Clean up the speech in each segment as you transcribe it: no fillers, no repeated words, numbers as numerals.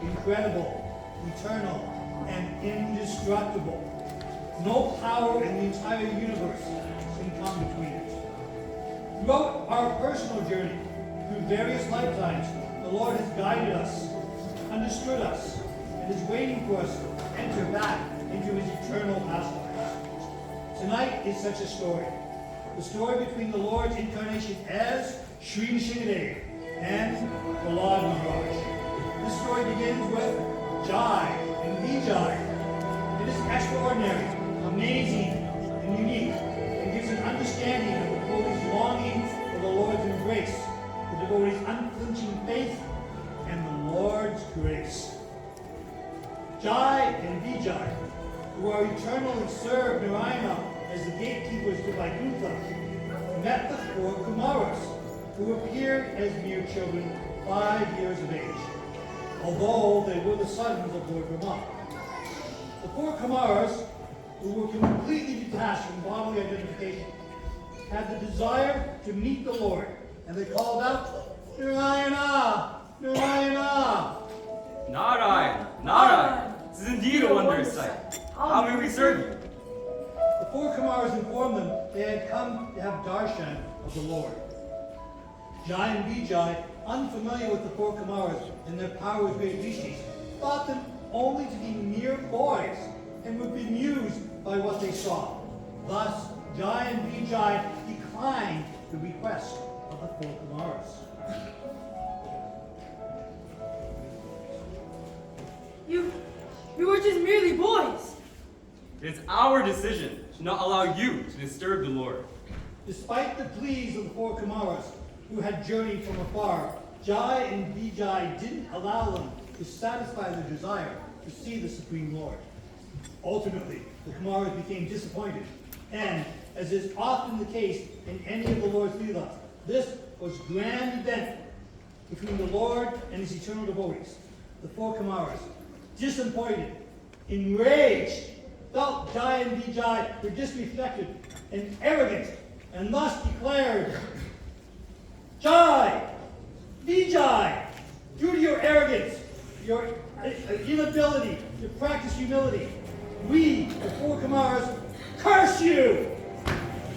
Incredible, eternal, and indestructible. No power in the entire universe can come between it. Throughout our personal journey, through various lifetimes, the Lord has guided us, understood us, and is waiting for us to enter back into his eternal pastimes. Tonight is such a story. The story between the Lord's incarnation as Sri Narasimha Dev and the Lord Maharaj. This story begins with Jai and Vijay. It is extraordinary, amazing, and unique, and gives an understanding of the devotee's longing for the Lord's embrace, the devotee's unflinching faith, and the Lord's grace. Jai and Vijay, who are eternally served Narayana as the gatekeepers to Vaikuntha, met the four Kumaras, who appeared as mere children 5 years of age, although they were the sons of Lord Brahma. The four Kumaras, who were completely detached from bodily identification, had the desire to meet the Lord, and they called out, Narayana! Narayana! Narayan! Narayan! This is indeed a wondrous sight. How may we serve you? The four Kumaras informed them they had come to have darshan of the Lord. Jai and Vijay, unfamiliar with the four Kumaras and their power as great rishis, thought them only to be mere boys and were bemused by what they saw. Thus, Jai and Vijay declined the request of the four Kumaras. You were just merely boys. It is our decision to not allow you to disturb the Lord. Despite the pleas of the four Kumaras, who had journeyed from afar, Jai and Vijay didn't allow them to satisfy their desire to see the Supreme Lord. Ultimately, the Kumaras became disappointed, and, as is often the case in any of the Lord's Leelas, this was a grand event between the Lord and his eternal devotees. The four Kumaras, disappointed, enraged, felt Jai and Vijay were disrespected and arrogant, and thus declared, Jai, Vijay, due to your arrogance, your inability to practice humility, we, the four Kumaras, curse you!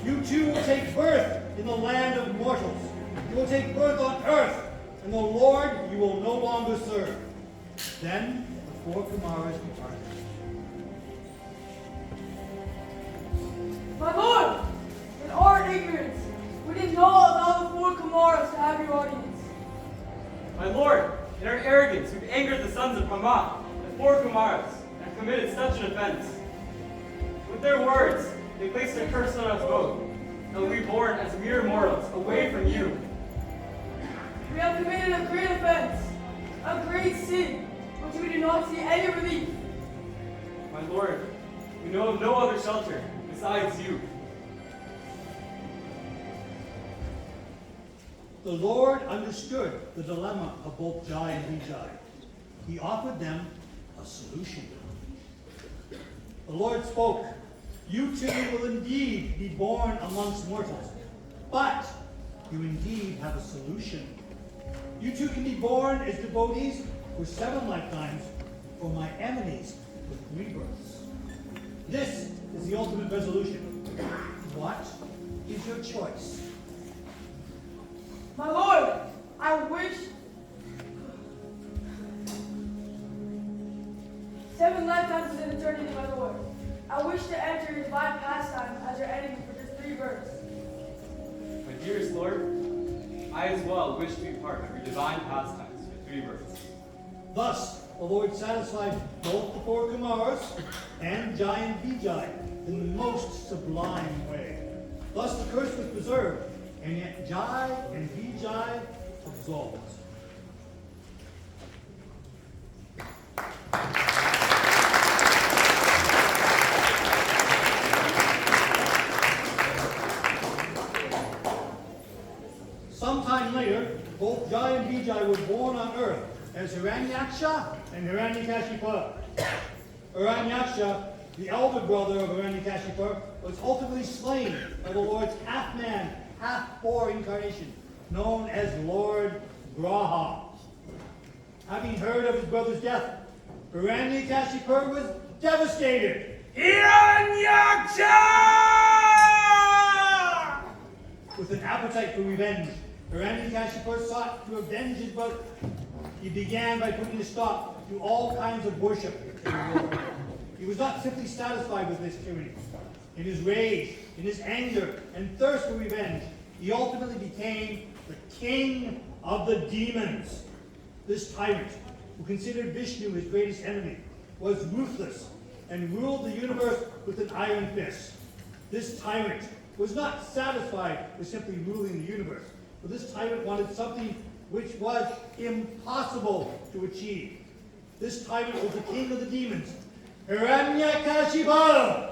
You two will take birth in the land of mortals. You will take birth on earth, and the Lord you will no longer serve. Then the four Kumaras departed. My lord, in our ignorance, we did not allow the four Kumaras to have your audience. My lord, in our arrogance, we've angered the sons of Brahma, the four Kumaras, and committed such an offense. With their words, they placed a curse on us both, that we'll be born as mere mortals, away from you. We have committed a great offense, a great sin, which we do not see any relief. My lord, we know of no other shelter besides you. The Lord understood the dilemma of both Jai and Vijay. He offered them a solution. The Lord spoke, you two will indeed be born amongst mortals, but you indeed have a solution. You two can be born as devotees for 7 lifetimes, or my enemies with 3 births. This is the ultimate resolution. What is your choice? My lord, 7 lifetimes is an eternity, my lord. I wish to enter your divine pastime as your enemy for just 3 births. My dearest Lord, I as well wish to be part of your divine pastimes for 3 births. Thus, the Lord satisfied both the 4 Kumaras and Jai and Vijay in the most sublime way. Thus the curse was preserved, and yet Jai and Vijay absolved. Sometime later, both Jai and Vijay were born on earth as Hiranyaksha and Hiranyakashipu. Hiranyaksha, the elder brother of Hiranyakashipu, was ultimately slain by the Lord's half-man, half-boar incarnation, known as Lord Graha. Having heard of his brother's death, Hiranyakashipu was devastated. Hiranyaksha! With an appetite for revenge, Hiranyakashipu sought to avenge his brother. He began by putting a stop to all kinds of worship in the world. He was not simply satisfied with this tyranny. In his rage, in his anger, and thirst for revenge, he ultimately became the king of the demons. This tyrant, who considered Vishnu his greatest enemy, was ruthless and ruled the universe with an iron fist. This tyrant was not satisfied with simply ruling the universe, but this tyrant wanted something which was impossible to achieve. This tyrant was the king of the demons, Hiranyakashipu.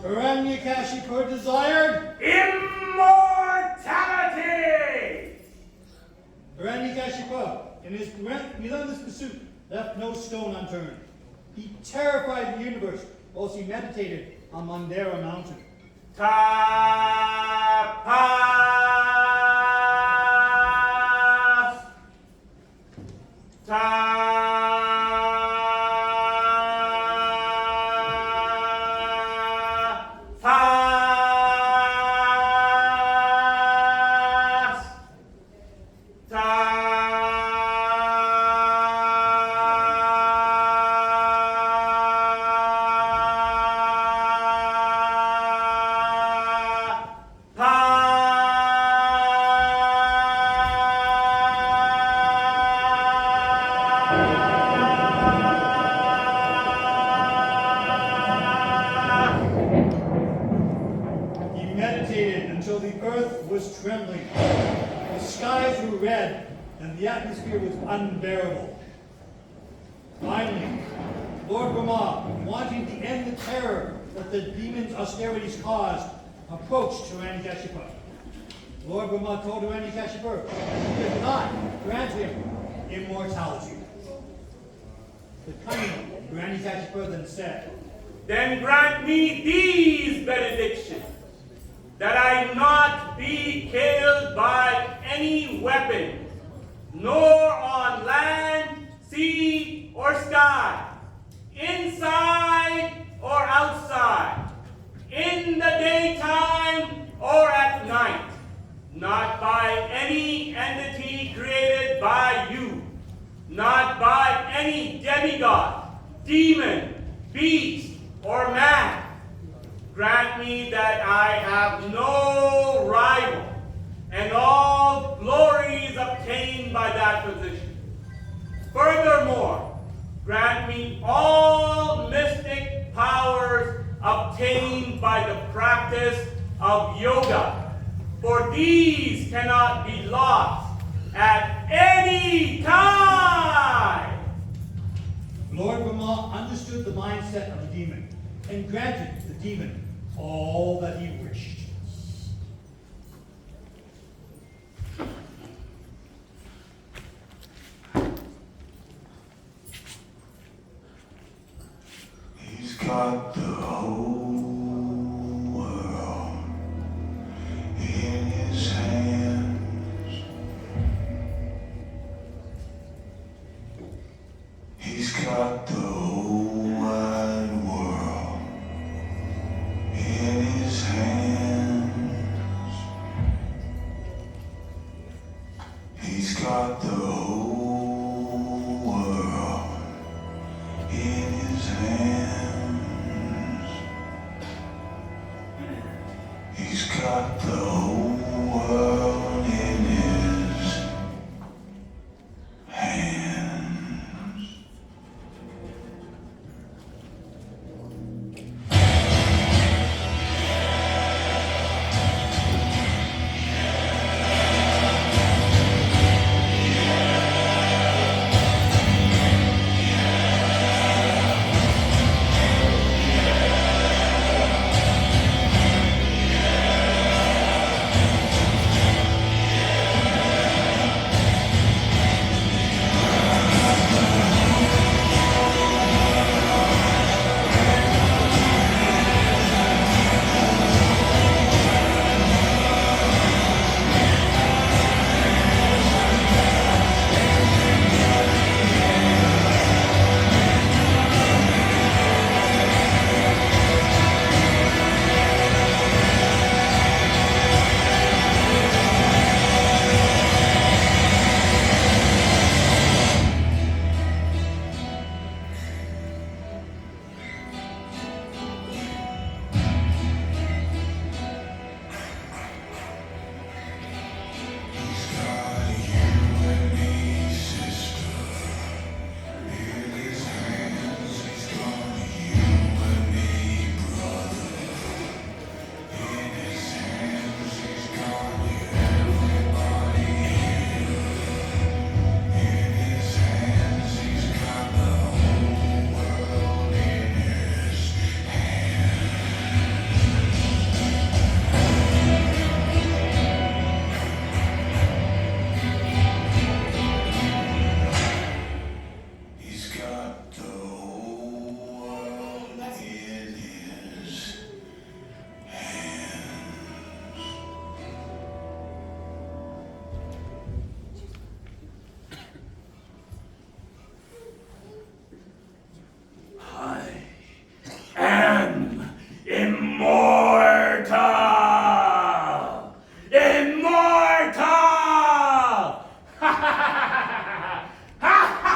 Hiranyakashipu desired Immortality! Hiranyakashipu, in his relentless pursuit, left no stone unturned. He terrified the universe whilst he meditated on Mandara mountain. He meditated until the earth was trembling, the skies were red, and the atmosphere was unbearable. Finally, Lord Brahma, wanting to end the terror that the demons' austerities caused, approached Hiranyakashipu. Lord Brahma told Hiranyakashipu that he could not grant him immortality. The cunning Hiranyakashipu then said, Then grant me these benedictions, that I not be killed by any weapon, nor on land, sea, or sky, inside or outside, in the daytime or at night, not by any entity created by you, not by any demigod, demon, beast, or man, grant me that I have no rival, and all glories obtained by that position. Furthermore, grant me all mystic powers obtained by the practice of yoga, for these cannot be lost at any time. Lord Brahma understood the mindset of the demon and granted the demon all that he wished. He's got the whole world in his hands. He's got the whole wide world in his hands. He's got the whole world in his hands. He's got the whole world in his hands. He's got the whole world in his hands. I am immortal! Immortal! Ha ha ha ha ha ha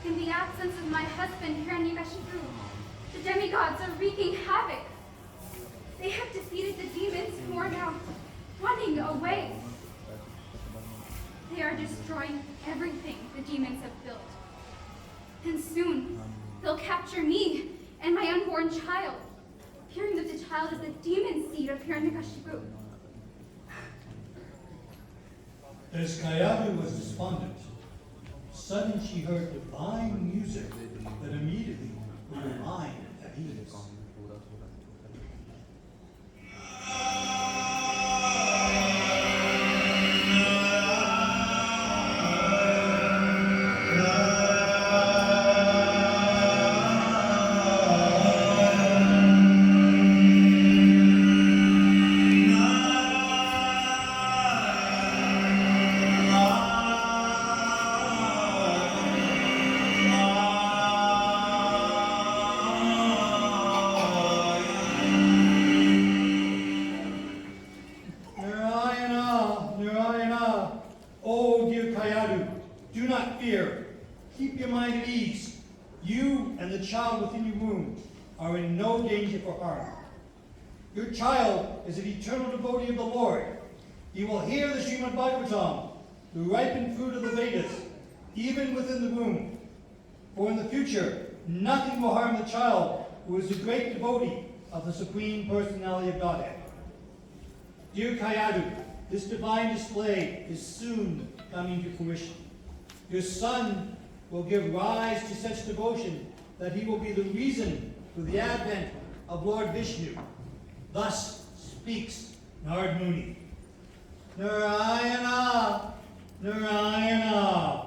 In the absence of my husband, Hiranyakashipu, the demigods are wreaking havoc. They have defeated the demons who are now running away. They are destroying everything the demons have built. And soon, they'll capture me and my unborn child, fearing that the child is the demon seed of Hiranyakashipu. As Kayadu was despondent, suddenly she heard divine music that immediately put her mind at ease. are in no danger for harm. Your child is an eternal devotee of the Lord. He will hear the Srimad Bhagavatam, the ripened fruit of the Vedas, even within the womb. For in the future, nothing will harm the child who is a great devotee of the Supreme Personality of Godhead. Dear Kayadu, this divine display is soon coming to fruition. Your son will give rise to such devotion that he will be the reason for the advent of Lord Vishnu. Thus speaks Narad Muni. Narayana, Narayana.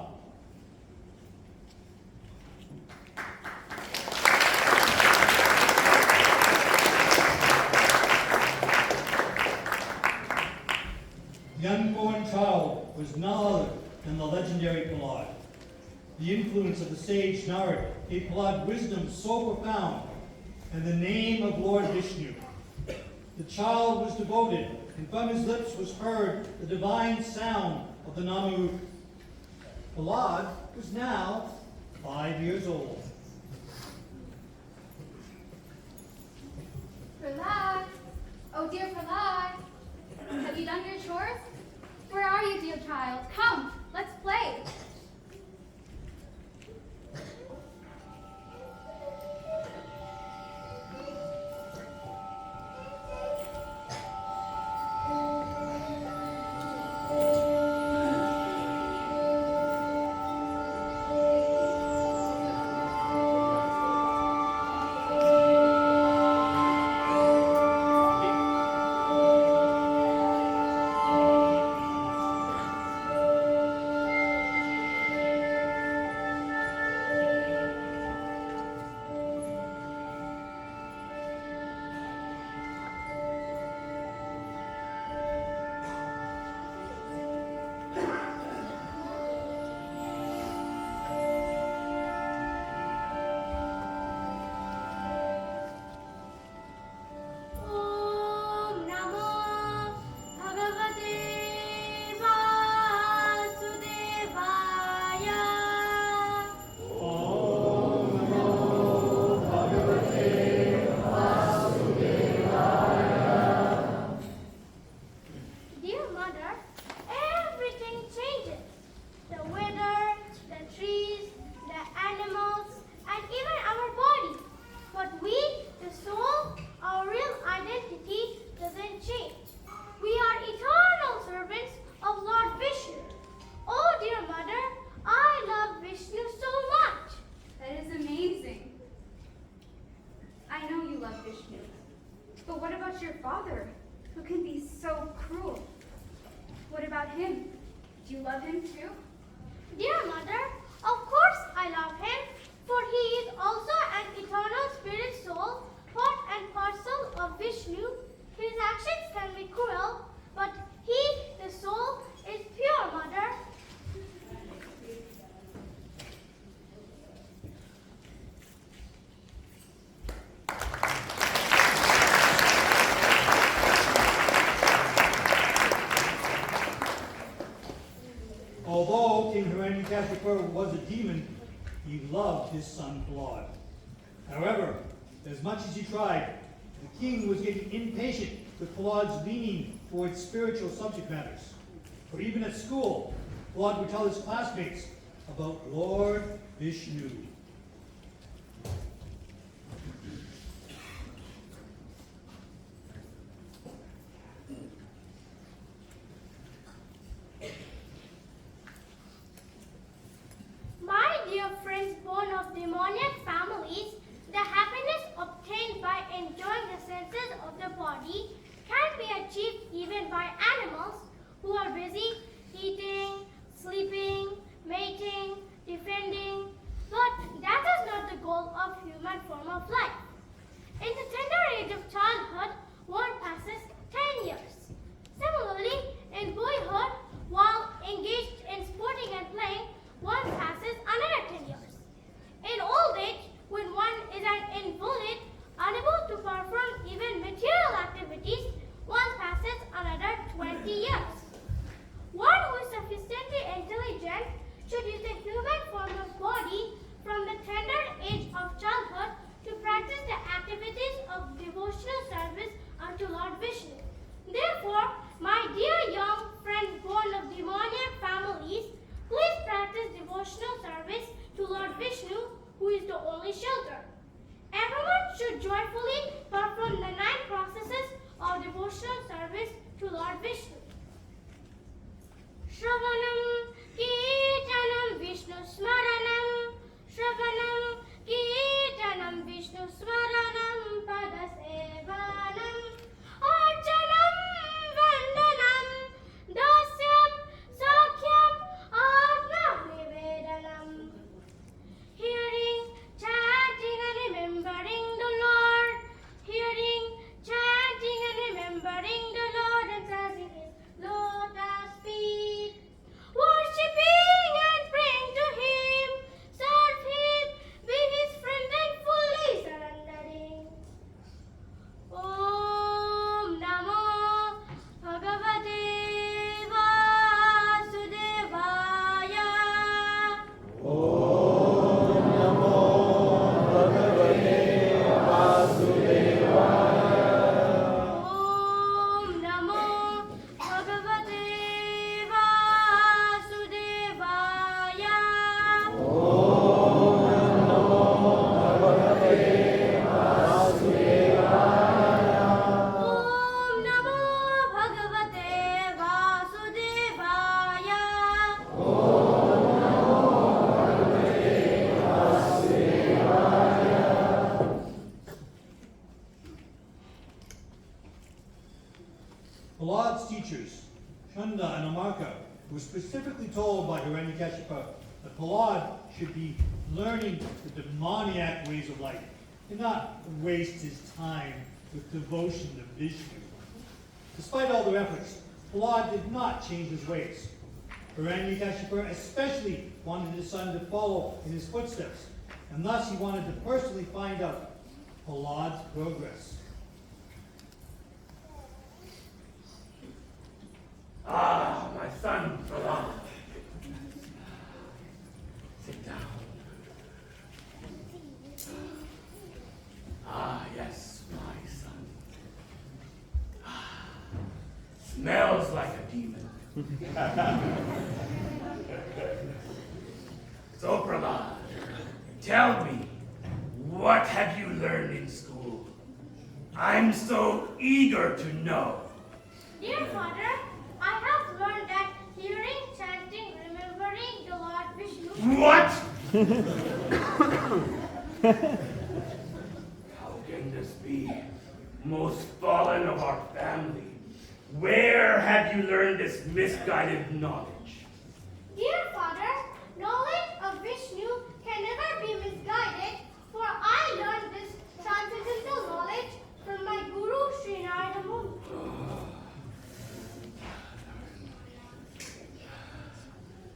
The unborn child was none other than the legendary Prahlad. The influence of the sage Narad gave Prahlad wisdom so profound, and the name of Lord Vishnu. The child was devoted, and from his lips was heard the divine sound of the Namarup. Prahlad was now 5 years old. Prahlad! Oh dear Prahlad! Have you done your chores? Where are you, dear child? Come, let's play. Although King Hiranyakashipu was a demon, he loved his son Prahlad. However, as much as he tried, the king was getting impatient with Prahlad's leaning towards spiritual subject matters. For even at school, Prahlad would tell his classmates about Lord Vishnu. My dear friends born of demoniac families, the happiness obtained by enjoying the senses of the body can be achieved even by animals who are busy eating, sleeping, mating, defending. But that is not the goal of human form of life. In the tender age of childhood, one passes 10 years. Similarly, in boyhood, while engaged in sporting and playing, one passes another 10 years. In old age, when one is an invalid, unable to perform even material activities, one passes another 20 years. One who is sufficiently intelligent should use the human form of body from the tender age of childhood to practice the active Prahlad's teachers, Chunda and Amarka, were specifically told by Hiranyakashipu that Prahlad should be learning the demoniac ways of life and not waste his time with devotion to Vishnu. Despite all their efforts, Prahlad did not change his ways. Hiranyakashipu especially wanted his son to follow in his footsteps, and thus he wanted to personally find out Prahlad's progress. Ah, my son, Prahlad. Sit down. Ah, yes, my son. Ah, smells like a demon. So, Prahlad, tell me, what have you learned in school? I'm so eager to know. Dear father, I have learned that hearing, chanting, remembering the Lord Vishnu. What? How can this be? Most fallen of our family. Where have you learned this misguided knowledge? Dear father, knowledge of Vishnu can never be misguided, for I learned this transcendental knowledge from my guru Sri Narayana Muni.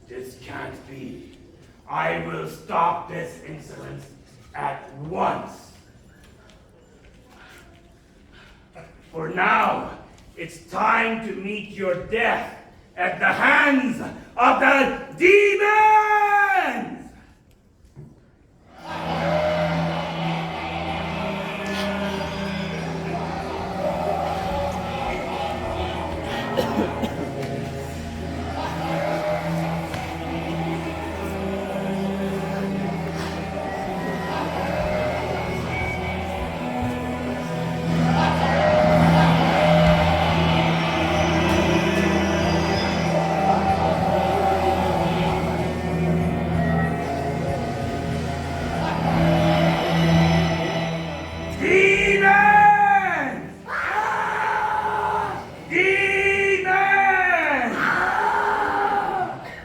This can't be. I will stop this insolence at once. For now, it's time to meet your death at the hands of the demons!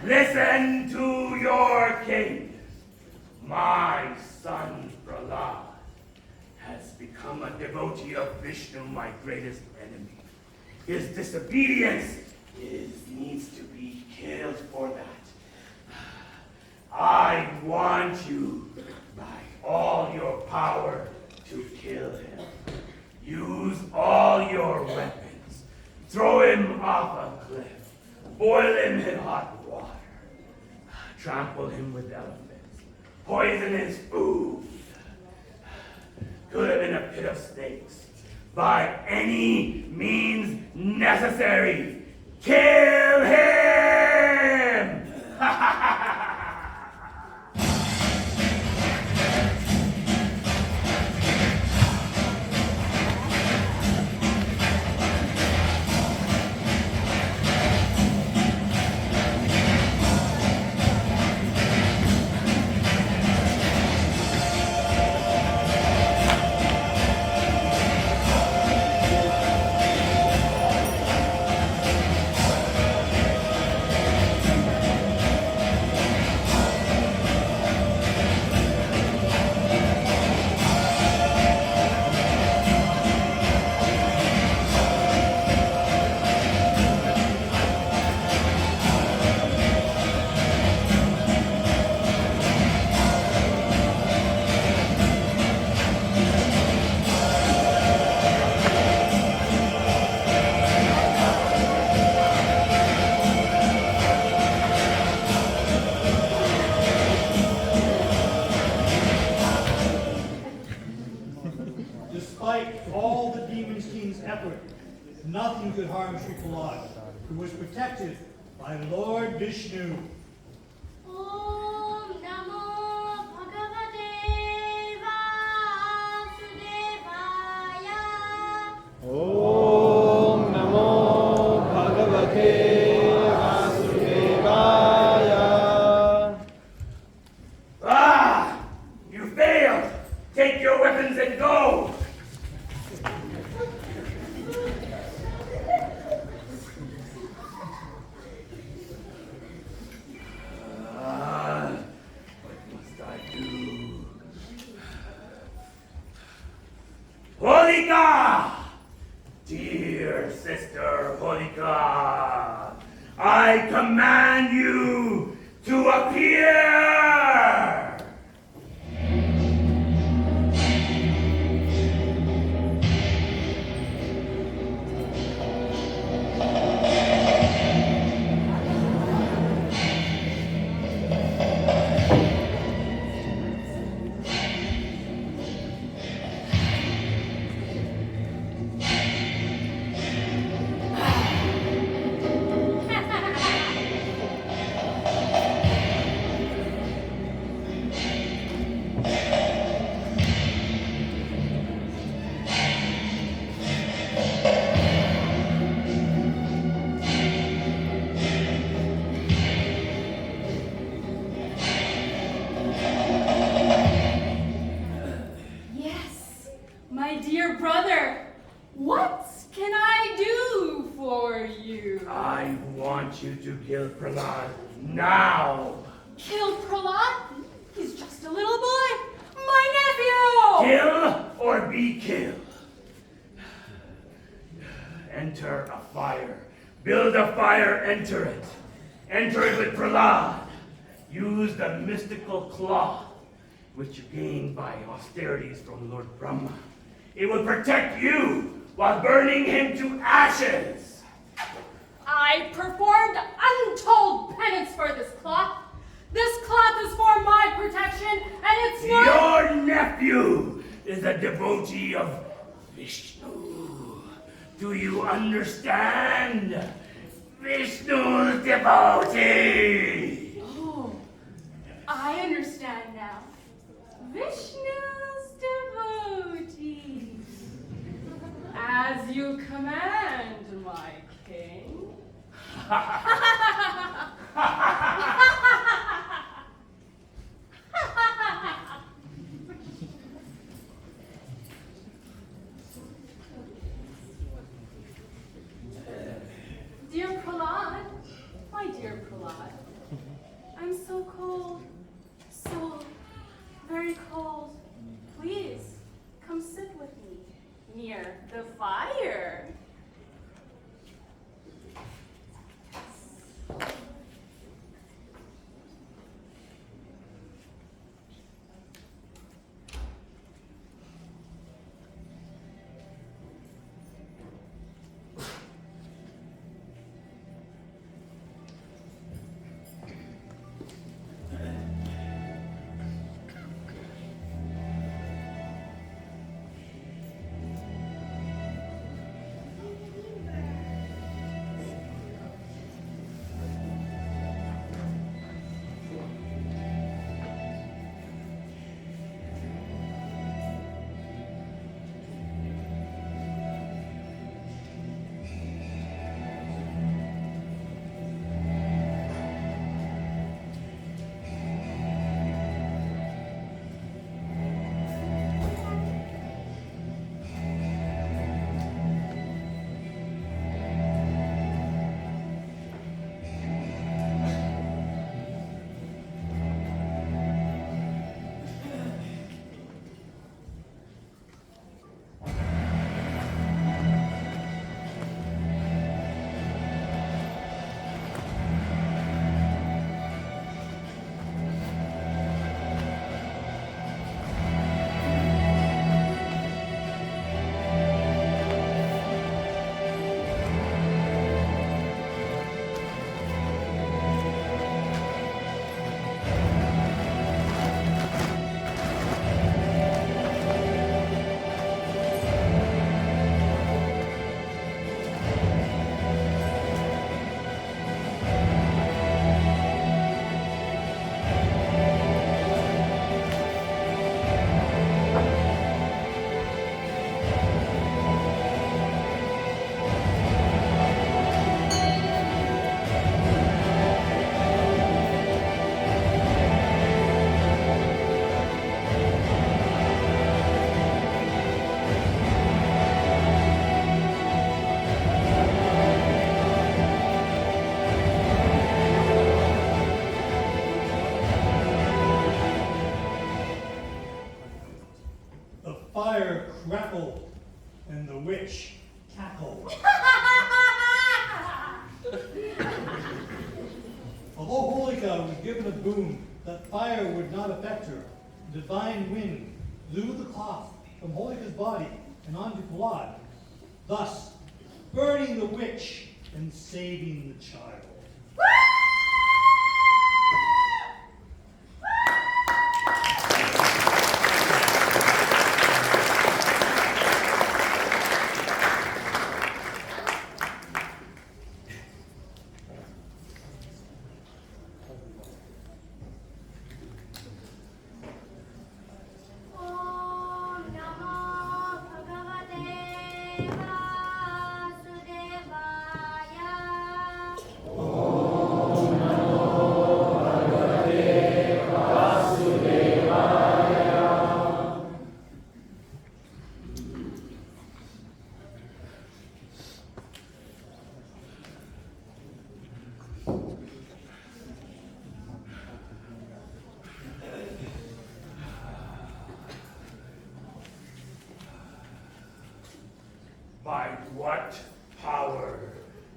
Listen to your king. My son Prahlad has become a devotee of Vishnu, my greatest enemy. His disobedience needs to be killed for that. I want you, by all your power, to kill him. Use all your weapons. Throw him off a cliff. Boil him in hot water. Trample him with elephants. Poison his food. Put him in a pit of snakes. By any means necessary, kill him! Despite all the Demon King's effort, nothing could harm Sri Prahlad, who was protected by Lord Vishnu. Om Namo Bhagavate Vasudevaya. Om Namo Bhagavate Vasudevaya. Ah! You failed! Take your weapons and go! sister Holika. I command you to appear! Yes, my dear brother, what can I do for you? I want you to kill Prahlad now. Kill Prahlad? He's just a little boy. My nephew! Kill or be killed. Enter a fire. Build a fire, enter it. Enter it with Prahlad. Use the mystical cloth, which you gain by austerities from Lord Brahma. It will protect you while burning him to ashes. I performed untold penance for this cloth. This cloth is for my protection, and it's not— Your nephew is a devotee of Vishnu. Do you understand? Vishnu's devotee. Oh, I understand now. Vishnu's devotee. As you command, my king. Dear Prahlad, my dear Prahlad, I'm so cold, so very cold. Please, come sit with me near the fire. The fire crackled and the witch cackled. Although Holika was given a boon that fire would not affect her, the divine wind blew the cloth from Holika's body and onto Prahlad, thus burning the witch and saving the child. Om Namo Bhagavate Vasudevaya. By what power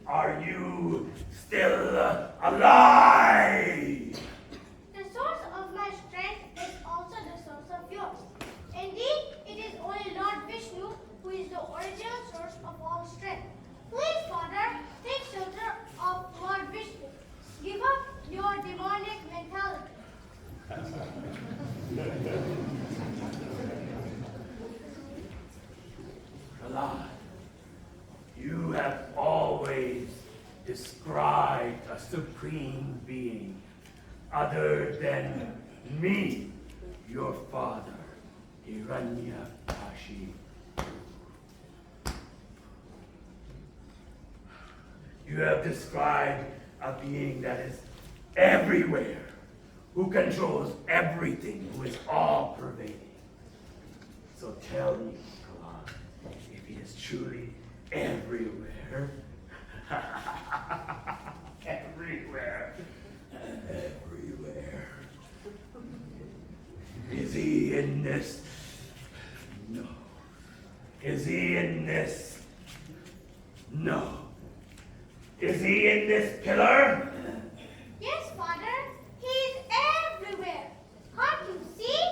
are you still alive? The source of my strength is also the source of yours. Indeed, it is only Lord Vishnu who is the original source of all strength. Please, Father, take shelter of Lord Vishnu. Give up your demonic mentality. Prahlad, you have always described a supreme being other than me, your father, Hiranyakashi. You have described a being that is everywhere, who controls everything, who is all-pervading. So tell me, Prahlad, if he is truly everywhere, everywhere, is he in this? No. Is he in this? No. Is he in this pillar? Yes, Father, he is everywhere. Can't you see?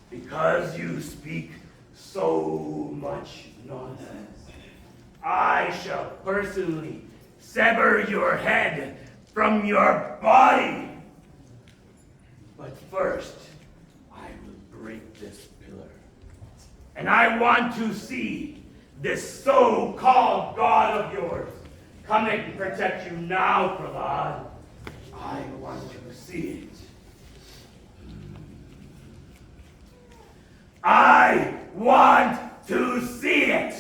Because you speak so much nonsense, I shall personally sever your head from your body. But first, I will break this pillar. And I want to see this so-called God of yours coming to protect you now, Prahlad. I want to see it. I want to see it.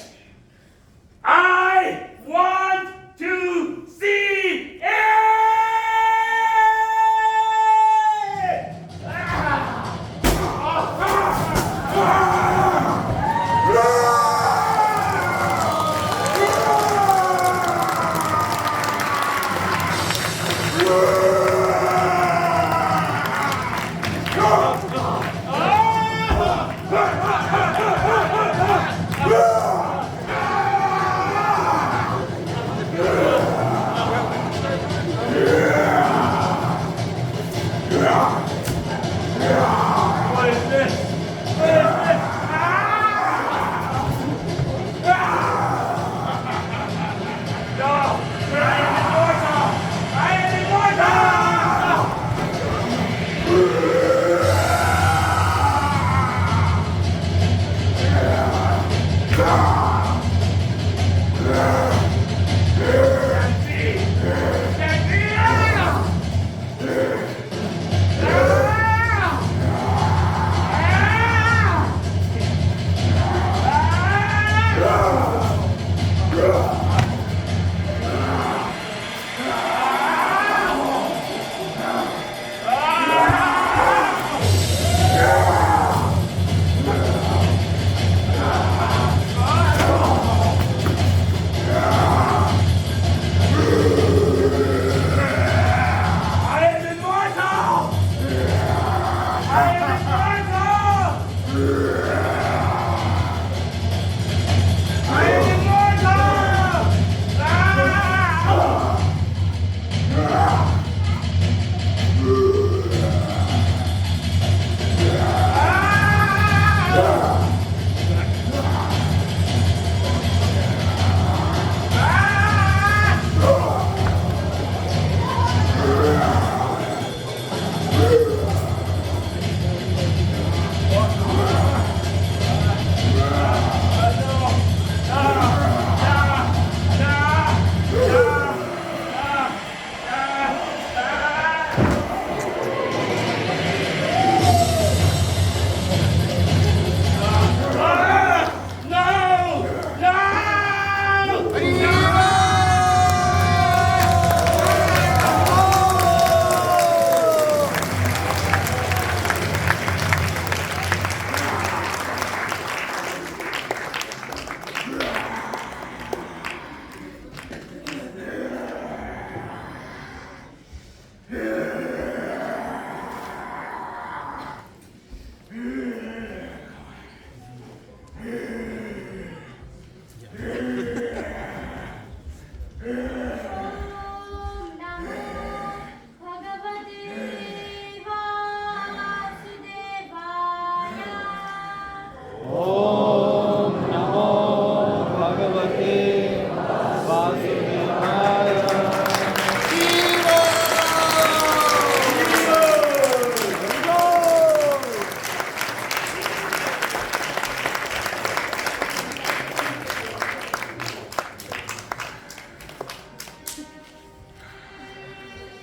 I want to see it. What is this? What is this? No! I am immortal! I am immortal!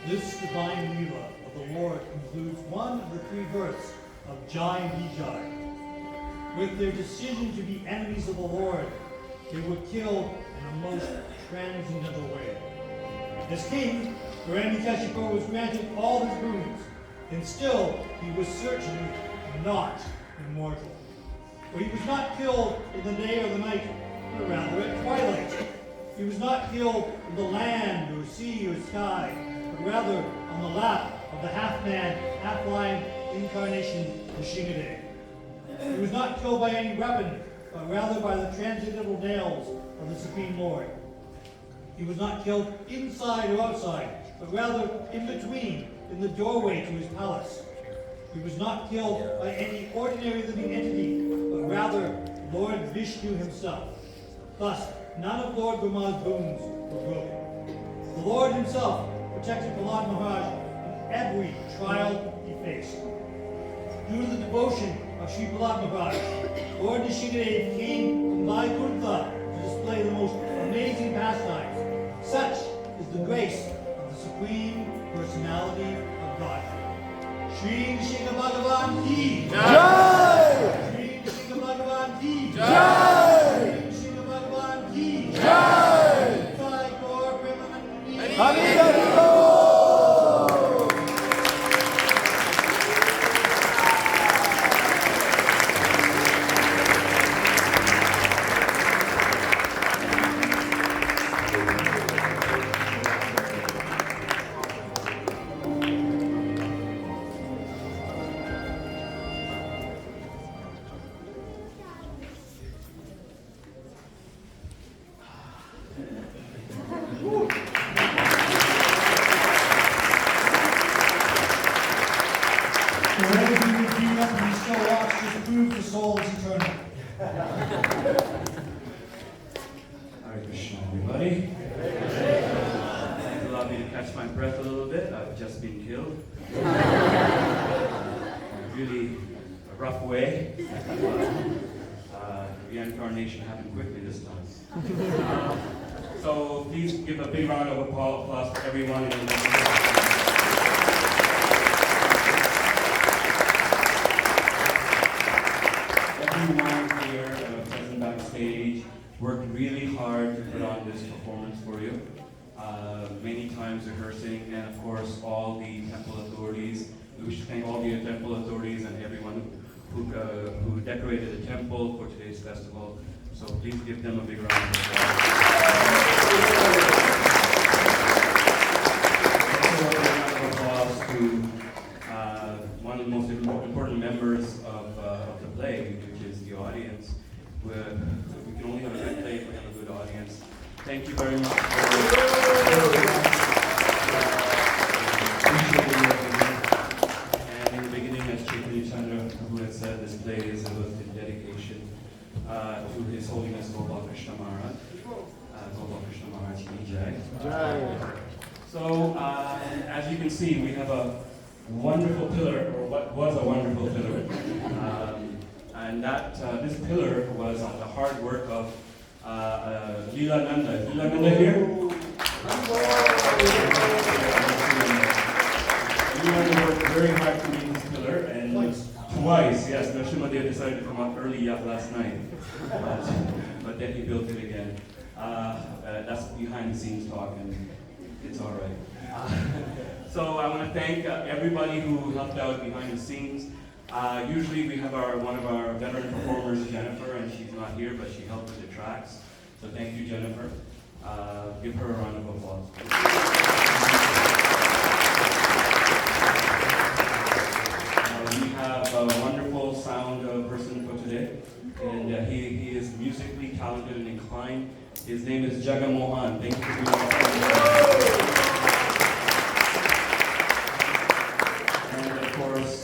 This divine Leela of the Lord concludes one of the three births of Jai and Vijay. With their decision to be enemies of the Lord, they were killed in a most transcendental way. As king, Hiranyakashipu was granted all his boons, and still he was certainly not immortal. For he was not killed in the day or the night, but rather at twilight. He was not killed in the land or sea or sky, but rather on the lap of the half-man, half-lion incarnation Narasimha. He was not killed by any weapon, but rather by the transcendental nails of the Supreme Lord. He was not killed inside or outside, but rather in between, in the doorway to his palace. He was not killed by any ordinary living entity, but rather Lord Vishnu himself. Thus, none of Lord Brahma's boons were broken. The Lord himself protected Prahlad Maharaj in every trial he faced. Due to the devotion of Sri Prahlad Maharaj, Lord Narasimha came from Vaikuntha to display the most amazing pastimes. Such is the grace of the Supreme Personality of Godhead. Shri Narasimha Bhagavan ki Jai! Shri Narasimha Bhagavan ki Jai! Shri Narasimha Bhagavan ki Jai! Jai Gaur Premanandi. Reincarnation happened quickly this time. So please give a big round of applause for everyone. Everyone here present backstage worked really hard to put on this performance for you. Many times rehearsing, and of course all the temple authorities. We wish to thank all the temple authorities and everyone who decorated the temple for today's festival. So please give them a big round of applause. Also a round of applause to one of the most important members of the play, which is the audience. We can only have a good play if we have a good audience. Thank you very much for who had said this play is in dedication to His Holiness Gopal Krishna Maharaj. Gopal Krishna Maharaj ki Jai. So, as you can see, we have a wonderful pillar, or what was a wonderful pillar. And that this pillar was the hard work of Leela Nanda. Leela Nanda here? Leela worked very hard to make this pillar, and twice, yes. Narasimha Dev decided to come up early last night, but then he built it again. That's behind the scenes talk, and it's all right. So I want to thank everybody who helped out behind the scenes. Usually we have one of our veteran performers, Jennifer, and she's not here, but she helped with the tracks. So thank you, Jennifer. Give her a round of applause. We have a wonderful sound person for today, and he is musically talented and inclined. His name is Jagamohan. Thank you for being here. And of course,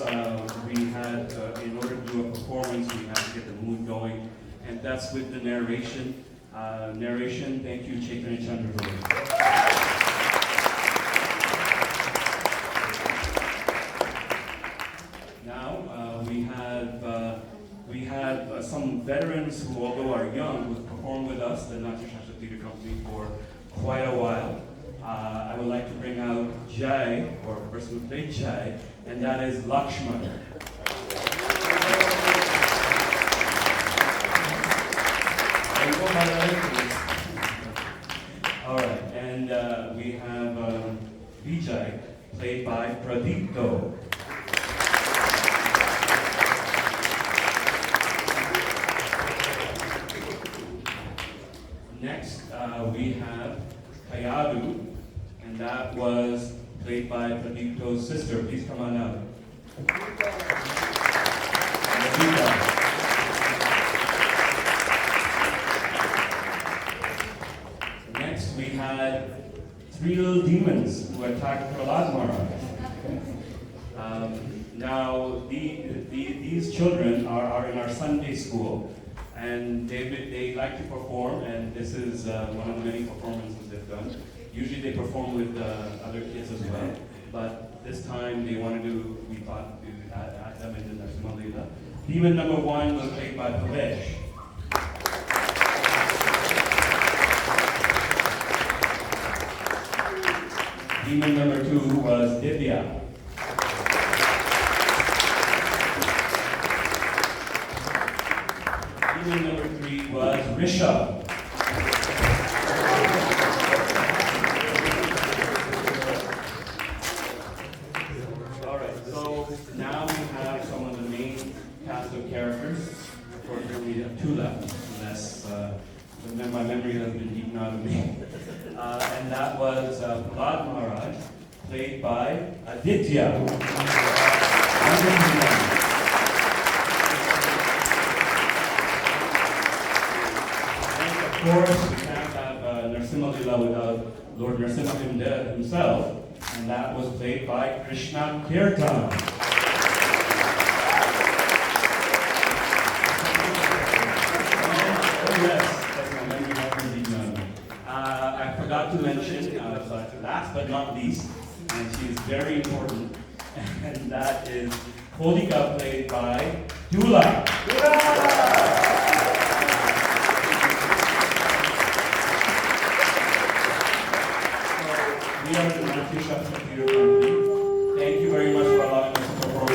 we had, in order to do a performance, we had to get the mood going, and that's with the narration. Narration, thank you, Chaitanya Chandra. We have some veterans who, although are young, who have performed with us, the Natya Shastra Theatre Company, for quite a while. I would like to bring out Jai, or person who played Jai, and that is Lakshman. All right, and we have Vijay, played by Pradipto. Next, we have Kayadu, and that was played by Pradipto's sister. Please come on up. Next, we had three little demons who attacked Prahlad Maharaj. Now, these children are in our Sunday school, and they like to perform, and this is one of the many performances they've done. Usually they perform with other kids as well, but this time we thought to add them into Narasimha Dev. Demon number 1 was played by Pavesh. Demon number 2 was Divya. Demon number 3 was Rishabh. Alright, so now we have some of the main cast of characters. Unfortunately, we have 2 left, unless my memory has been eaten out of me. And that was Prahlad Maharaj, played by Aditya. Of course, we can't have Narasimha Dev without Lord Narasimha Dev himself, and that was played by Krishna Kirtan. Oh yes, that's my memory has been eaten out of me. I forgot to mention, last but not least, and she is very important, and that is Kodika, played by Dula. We are the Matthew Shastra Theatre Company. Thank you very much for allowing us to perform.